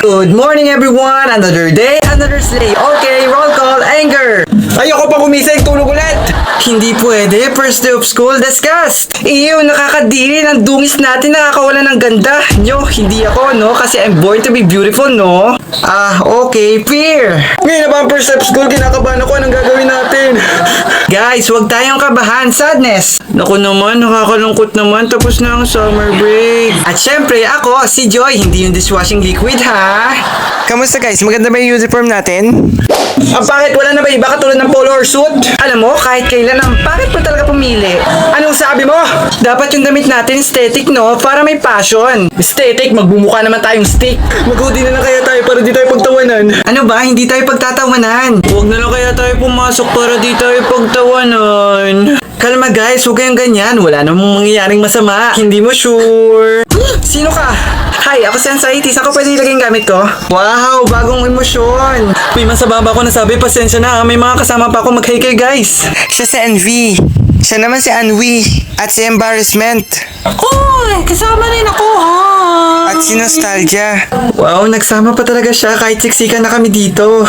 Good morning everyone! Another day, another slay. Okay, roll call, anger! Ayoko pa gumising, tulog ulit! Hindi pwede, first day of school, disgust! Ew, nakakadiri ng dungis natin, nakakawala ng ganda. Nyo, hindi ako, no? Kasi I'm born to be beautiful, no? Okay, fear! Ngayon na ba ang first day of school, kinakabahan ako, anong gagawin natin? Guys, huwag tayong kabahan, sadness! Naku naman, nakakalungkot naman, tapos na ang summer break. At syempre, ako, si Joy, hindi yung dishwashing liquid, ha? Kamusta guys? Maganda ba yung uniform natin? Ang pangit, wala na ba iba katulad ng polo or suit? Alam mo, kahit kailan ang pangit mo talaga pumili. Anong sabi mo? Dapat yung damit natin aesthetic, no? Para may passion. Aesthetic, magbumuka naman tayong stick. Mag-hoodie na lang kaya tayo para di tayo pagtawanan. Ano ba? Hindi tayo pagtatawanan. Huwag na lang kaya tayo pumasok para di tayo pagtawanan. Kalma guys, huwag kayong ganyan. Wala namang mangyayaring masama. Hindi mo sure. Sino ka? Hi, ako si Anxiety. Saan ko pwede ilagay yung gamit ko? Wow, bagong emosyon. May masama ba ako nasabi? Pasensya na. May mga kasama pa ako mag-hi kayo guys. Siya si Envy. Siya naman si Anwi. At si Embarrassment. Hoy, kasama rin ako, ha? At si Nostalgia. Wow, nagsama pa talaga siya kahit siksikan na kami dito.